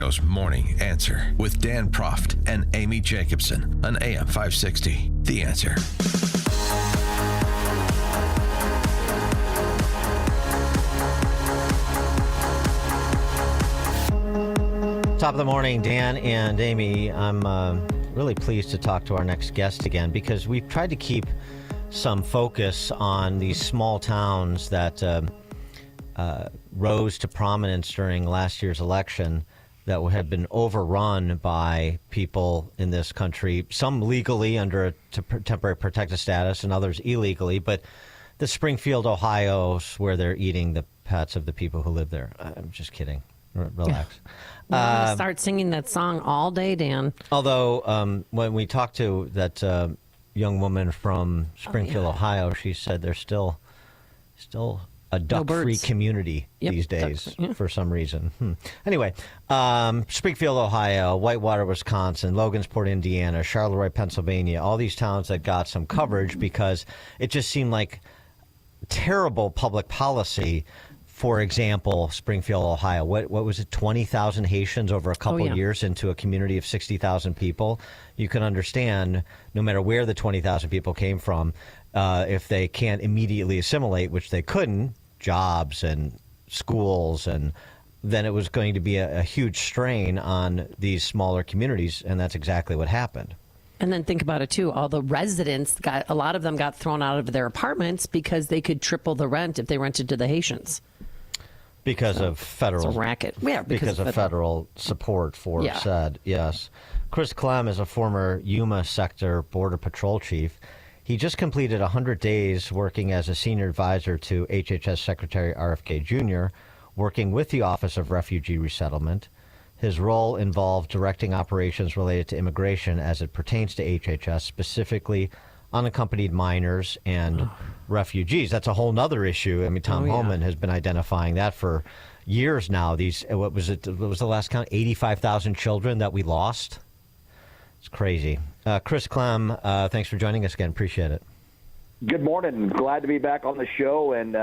Morning Answer with Dan Proft and Amy Jacobson on AM 560. The Answer. Top of the morning, Dan and Amy. I'm really pleased to talk to our next guest again because we've tried to keep some focus on these small towns that rose to prominence during last year's election that had been overrun by people in this country, some legally under a temporary protected status and others illegally. But the Springfield, Ohio, where they're eating the pets of the people who live there. I'm just kidding. Relax. Start singing that song all day, Dan. Although when we talked to that young woman from Springfield, Ohio, she said there's still a duck-free community these days for some reason. Anyway, Springfield, Ohio, Whitewater, Wisconsin, Logansport, Indiana, Charleroi, Pennsylvania, all these towns that got some coverage because it just seemed like terrible public policy. For example, Springfield, Ohio, what was it, 20,000 Haitians over a couple of years into a community of 60,000 people? You can understand, no matter where the 20,000 people came from, if they can't immediately assimilate, which they couldn't, jobs and schools, and then it was going to be a huge strain on these smaller communities, and that's exactly what happened. And then think about it, too. All the residents, a lot of them got thrown out of their apartments because they could triple the rent if they rented to the Haitians. Because of federal it's a racket. Yeah, because of federal support for said, yes. Chris Clem is a former Yuma sector border patrol chief. He just completed 100 days working as a senior advisor to HHS Secretary RFK Jr., working with the Office of Refugee Resettlement. His role involved directing operations related to immigration as it pertains to HHS, specifically unaccompanied minors and refugees. That's a whole nother issue. I mean, Tom Homan has been identifying that for years now. What was the last count? 85,000 children that we lost. It's crazy. Chris Clem, thanks for joining us again. Appreciate it. Good morning. Glad to be back on the show. And,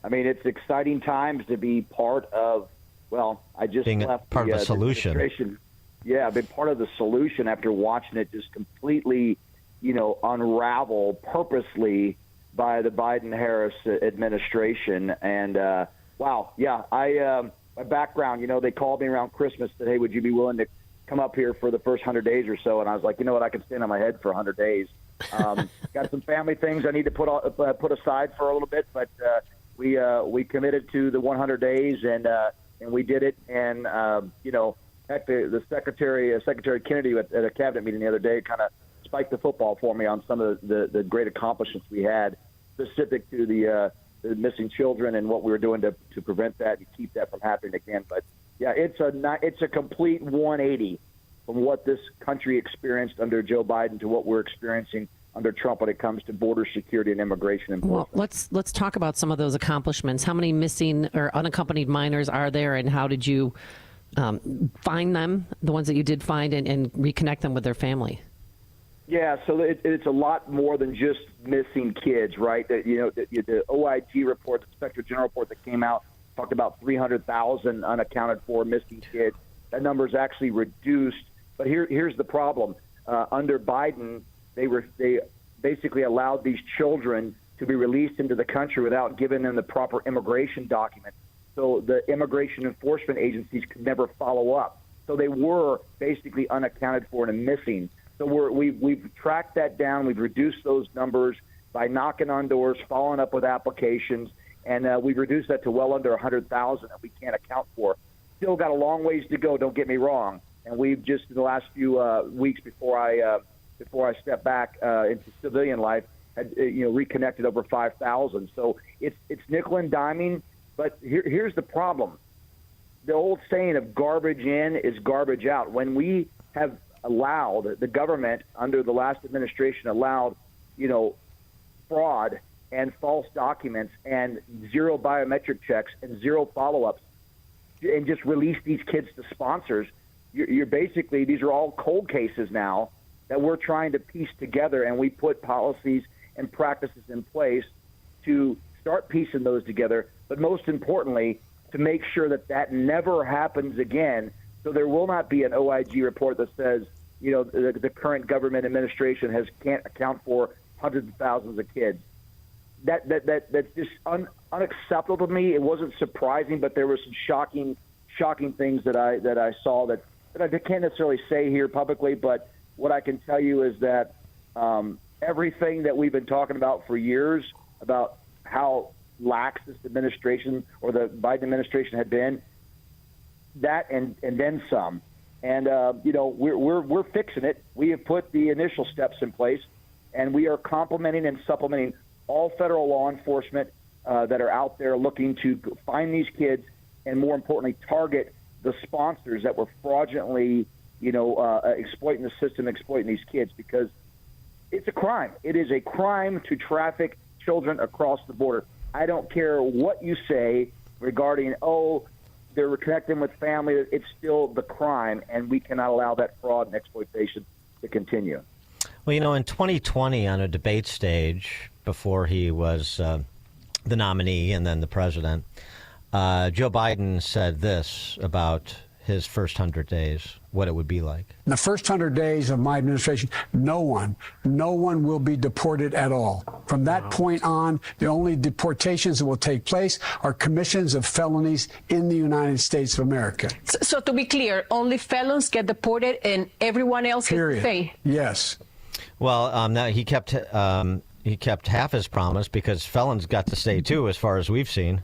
it's exciting times to be part of, I just being left part of the solution. Yeah, I've been part of the solution after watching it just completely, unravel purposely by the Biden-Harris administration. And, my background, they called me around Christmas, said, hey, would you be willing to come up here for the first 100 days or so? And I was like, you know what, I can stand on my head for 100 days. Got some family things I need to put aside for a little bit, but we committed to the 100 days, and we did it. And, heck, the Secretary Kennedy at a cabinet meeting the other day kind of spiked the football for me on some of the great accomplishments we had specific to the missing children and what we were doing to prevent that and keep that from happening again. But yeah, it's a complete 180 from what this country experienced under Joe Biden to what we're experiencing under Trump when it comes to border security and immigration enforcement. Well, let's talk about some of those accomplishments. How many missing or unaccompanied minors are there, and how did you find them, the ones that you did find, and reconnect them with their family? Yeah, so it's a lot more than just missing kids, right? The OIG report, the Inspector General report that came out, talked about 300,000 unaccounted for missing kids. That number is actually reduced. But here's the problem. Under Biden, they basically allowed these children to be released into the country without giving them the proper immigration documents. So the immigration enforcement agencies could never follow up. So they were basically unaccounted for and missing. So we've tracked that down. We've reduced those numbers by knocking on doors, following up with applications, and we've reduced that to well under 100,000 that we can't account for. Still got a long ways to go, don't get me wrong. And we've just, in the last few weeks before I step back into civilian life, had reconnected over 5,000. So it's nickel and diming. But here's the problem. The old saying of garbage in is garbage out. When we have allowed, the government under the last administration allowed, fraud and false documents and zero biometric checks and zero follow-ups and just release these kids to sponsors, you're basically, these are all cold cases now that we're trying to piece together, and we put policies and practices in place to start piecing those together, but most importantly, to make sure that never happens again, So there will not be an OIG report that says, the current government administration can't account for hundreds of thousands of kids. That's just unacceptable to me. It wasn't surprising, but there were some shocking things that I saw that I can't necessarily say here publicly. But what I can tell you is that everything that we've been talking about for years about how lax this administration or the Biden administration had been, that and then some. And we're fixing it. We have put the initial steps in place, and we are complementing and supplementing all federal law enforcement that are out there looking to find these kids, and more importantly, target the sponsors that were fraudulently, exploiting the system, exploiting these kids, because it's a crime. It is a crime to traffic children across the border. I don't care what you say regarding, they're connecting with family. It's still the crime, and we cannot allow that fraud and exploitation to continue. Well, in 2020 on a debate stage before he was the nominee and then the president, Joe Biden said this about his first 100 days, what it would be like. In the first 100 days of my administration, no one will be deported at all. From that point on, the only deportations that will take place are commissions of felonies in the United States of America. So to be clear, only felons get deported and everyone else gets to stay? Yes. Well, now he kept half his promise, because felons got to stay too, as far as we've seen.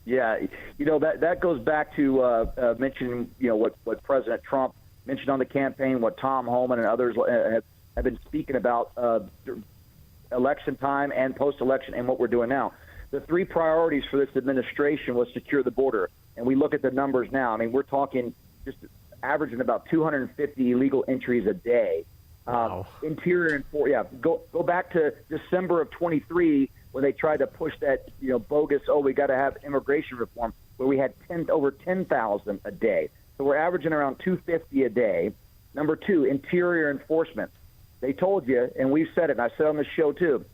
Yeah, that goes back to mentioning, what President Trump mentioned on the campaign, what Tom Homan and others have been speaking about election time and post-election, and what we're doing now. The three priorities for this administration was secure the border, and we look at the numbers now. I mean, we're talking just averaging about 250 illegal entries a day. Wow. Interior and go back to December of 23 when they tried to push that bogus, we got to have immigration reform, where we had over 10,000 a day. So we're averaging around 250 a day. Number two, interior enforcement. They told you, and we've said it, and I said on the show too,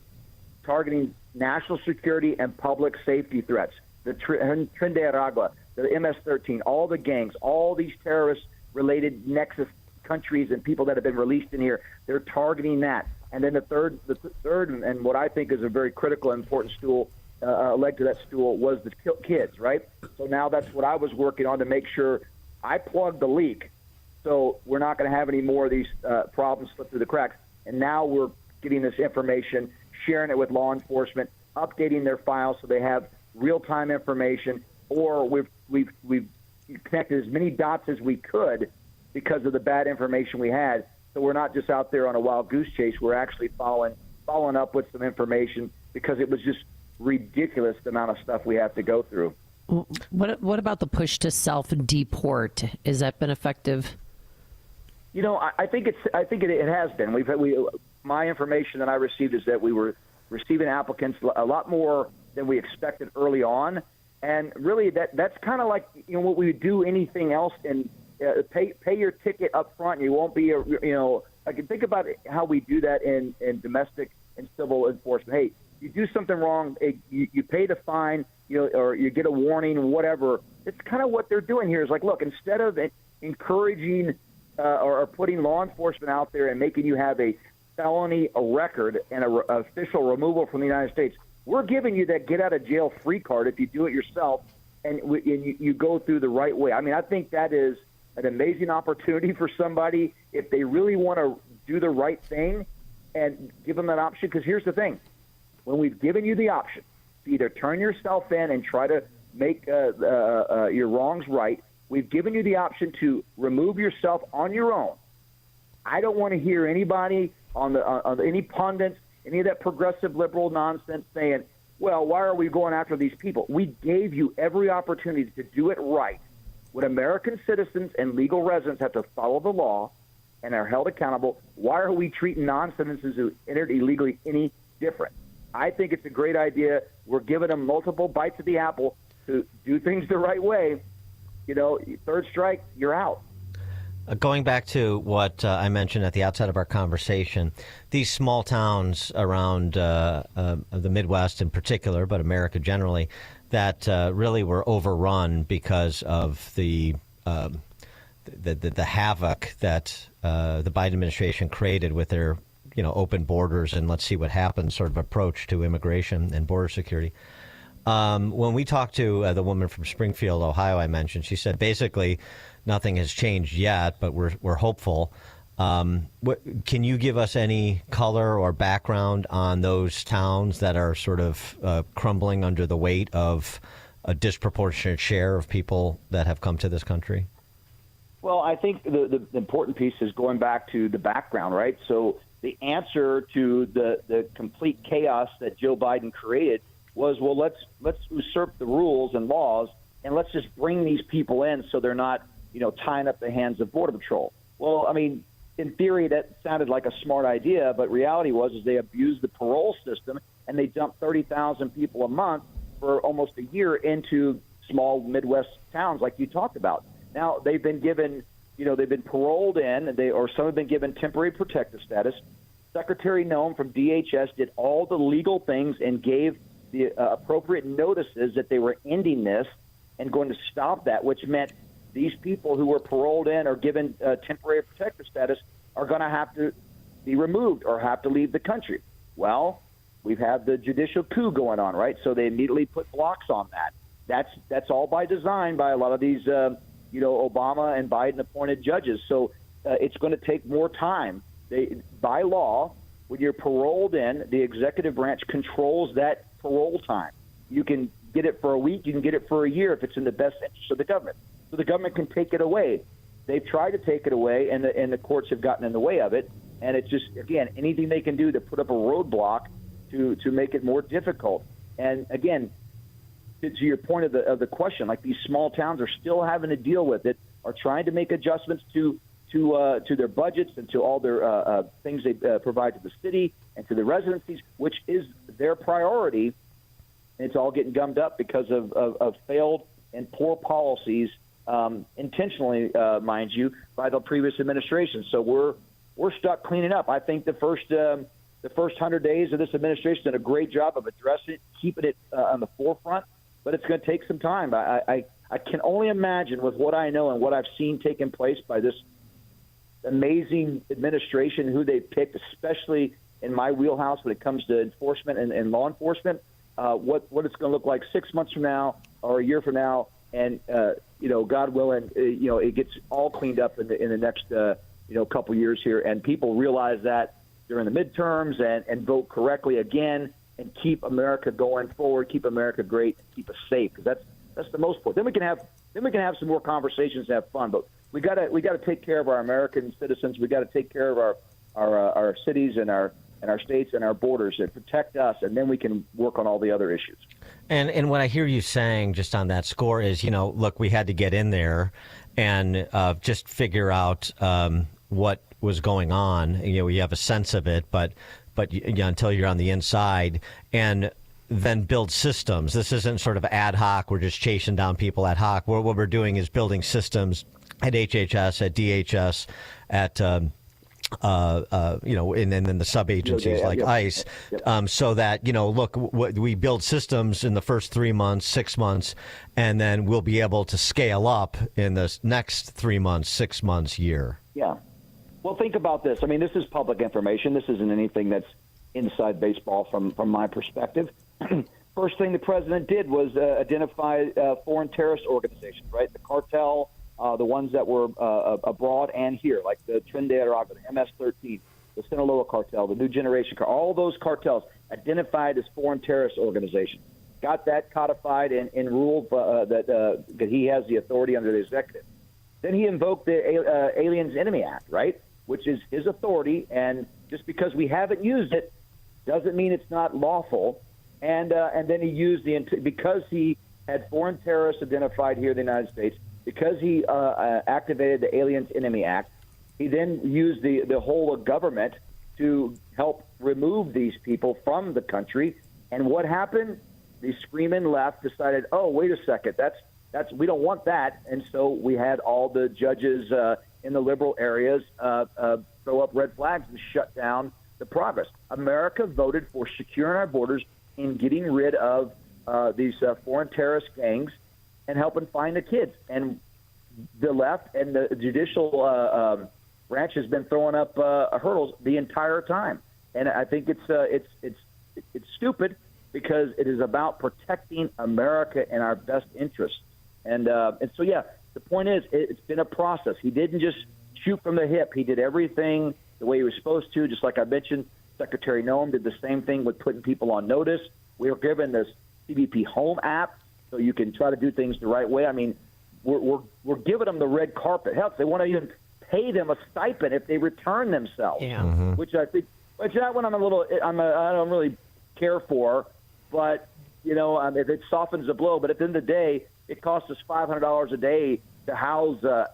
targeting national security and public safety threats. The Tren de Aragua, the MS-13, all the gangs, all these terrorist-related nexus countries and people that have been released in here, they're targeting that. And then the third, and what I think is a very critical and important leg to that stool was the kids, right? So now that's what I was working on to make sure I plugged the leak, so we're not going to have any more of these problems slip through the cracks. And now we're getting this information, sharing it with law enforcement, updating their files so they have real-time information, or we've connected as many dots as we could because of the bad information we had. So we're not just out there on a wild goose chase. We're actually following up with some information, because it was just ridiculous the amount of stuff we have to go through. What about the push to self-deport? Has that been effective? I think it has been. My information that I received is that we were receiving applicants a lot more than we expected early on, and really that's kind of like what we would do anything else, and pay your ticket up front. And you won't be I can think about how we do that in domestic and civil enforcement. Hey, you do something wrong, you pay the fine, or you get a warning, whatever. It's kind of what they're doing here. Is like, look, instead of encouraging or putting law enforcement out there and making you have a felony record and an official removal from the United States, we're giving you that get out of jail free card if you do it yourself and you go through the right way. I mean, I think that is an amazing opportunity for somebody if they really want to do the right thing, and give them that option. Because here's the thing. When we've given you the option to either turn yourself in and try to make your wrongs right, we've given you the option to remove yourself on your own. I don't want to hear anybody on any pundits, any of that progressive liberal nonsense saying, well, why are we going after these people? We gave you every opportunity to do it right. When American citizens and legal residents have to follow the law and are held accountable, why are we treating non-citizens who entered illegally any different? I think it's a great idea. We're giving them multiple bites of the apple to do things the right way. Third strike, you're out. Going back to what I mentioned at the outset of our conversation, these small towns around the Midwest in particular, but America generally, that really were overrun because of the the havoc that the Biden administration created with their open borders and let's see what happens sort of approach to immigration and border security. When we talked to the woman from Springfield, Ohio, I mentioned, she said basically nothing has changed yet, but we're hopeful. Can you give us any color or background on those towns that are sort of crumbling under the weight of a disproportionate share of people that have come to this country? Well, I think the important piece is going back to the background, right? So the answer to the complete chaos that Joe Biden created was, well, let's usurp the rules and laws and let's just bring these people in so they're not, tying up the hands of Border Patrol. Well, I mean, in theory, that sounded like a smart idea, but reality was they abused the parole system and they dumped 30,000 people a month for almost a year into small Midwest towns like you talked about. Now they've been given, they've been paroled in, or some have been given temporary protective status. Secretary Noem from DHS did all the legal things and gave the appropriate notices that they were ending this and going to stop that, which meant these people who were paroled in or given temporary protective status are going to have to be removed or have to leave the country. Well, we've had the judicial coup going on, right? So they immediately put blocks on that. That's all by design by a lot of these, Obama and Biden appointed judges. So it's going to take more time. By law, when you're paroled in, the executive branch controls that parole time. You can get it for a week, you can get it for a year if it's in the best interest of the government. So the government can take it away. They've tried to take it away, and the courts have gotten in the way of it. And it's just, again, anything they can do to put up a roadblock to make it more difficult. And again, to your point of the question, like these small towns are still having to deal with it, are trying to make adjustments to their budgets and to all their things they provide to the city and to the residencies, which is their priority. And it's all getting gummed up because of failed and poor policies, intentionally, mind you, by the previous administration. So we're stuck cleaning up. I think the first 100 days of this administration did a great job of addressing it, keeping it on the forefront, but it's going to take some time. I can only imagine with what I know and what I've seen taking place by this amazing administration, who they picked, especially in my wheelhouse when it comes to enforcement and law enforcement, what it's going to look like 6 months from now or a year from now. And, God willing, it gets all cleaned up in the next, couple years here. And people realize that during the midterms and vote correctly again and keep America going forward, keep America great, and keep us safe. Because that's the most important. Then we can have some more conversations and have fun. But we got to take care of our American citizens. We got to take care of our cities and our states and our borders and protect us, and then we can work on all the other issues. And what I hear you saying just on that score is, look, we had to get in there and just figure out what was going on. You have a sense of it, but until you're on the inside, and then build systems. This isn't sort of ad hoc. We're just chasing down people ad hoc. What we're doing is building systems at HHS, at DHS, at and then the sub-agencies like ICE, so that, look, we build systems in the first 3 months, 6 months, and then we'll be able to scale up in the next 3 months, 6 months, year. Yeah. Well, think about this. I mean, this is public information. This isn't anything that's inside baseball from my perspective. First thing the president did was identify foreign terrorist organizations, right? The cartel, the ones that were abroad and here, like the Trinidad Tobago, the MS-13, the Sinaloa cartel, the New Generation cartel, all those cartels identified as foreign terrorist organizations. Got that codified and ruled that he has the authority under the executive. Then he invoked the Aliens Enemy Act, right, which is his authority, and just because we haven't used it doesn't mean it's not lawful. And then he used because he had foreign terrorists identified here in the United States, because he activated the Aliens Enemy Act, he then used the whole of government to help remove these people from the country. And what happened? The screaming left decided, oh, wait a second, that's we don't want that. And so we had all the judges in the liberal areas throw up red flags and shut down the progress. America voted for securing our borders and getting rid of these foreign terrorist gangs and helping find the kids. And the left and the judicial branch has been throwing up hurdles the entire time, and I think it's stupid because it is about protecting America and our best interests. And so, yeah, the point is it's been a process. He didn't just shoot from the hip. He did everything the way he was supposed to. Just like I mentioned, Secretary Noem did the same thing with putting people on notice. We were given this CBP Home app so you can try to do things the right way. I mean, we're giving them the red carpet. Hell, if they want to even pay them a stipend if they return themselves, which I think, which that one I don't really care for. But, if it softens the blow. But at the end of the day, it costs us $500 a day to house an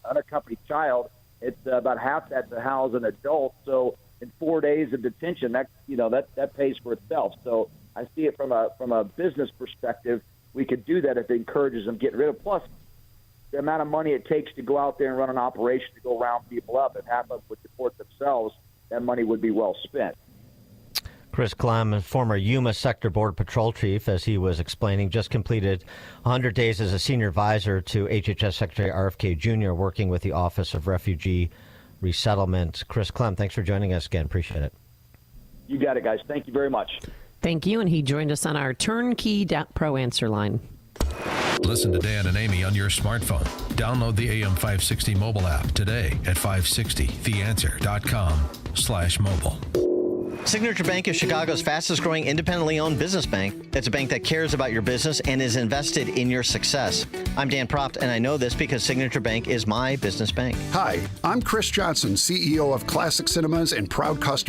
unaccompanied child. It's about half that to house an adult. So in 4 days of detention, that pays for itself. So I see it from a business perspective. We could do that if it encourages them getting rid of. Plus, the amount of money it takes to go out there and run an operation to go round people up, if half of them would deport themselves, that money would be well spent. Chris Clem, former Yuma Sector Board Patrol Chief, as he was explaining, just completed 100 days as a senior advisor to HHS Secretary RFK Jr., working with the Office of Refugee Resettlement. Chris Clem, thanks for joining us again. Appreciate it. You got it, guys. Thank you very much. Thank you. And he joined us on our Turnkey Pro answer line. Listen to Dan and Amy on your smartphone. Download the AM 560 mobile app today at 560theanswer.com/mobile. Signature Bank is Chicago's fastest growing independently owned business bank. It's a bank that cares about your business and is invested in your success. I'm Dan Proft, and I know this because Signature Bank is my business bank. Hi, I'm Chris Johnson, CEO of Classic Cinemas and proud customer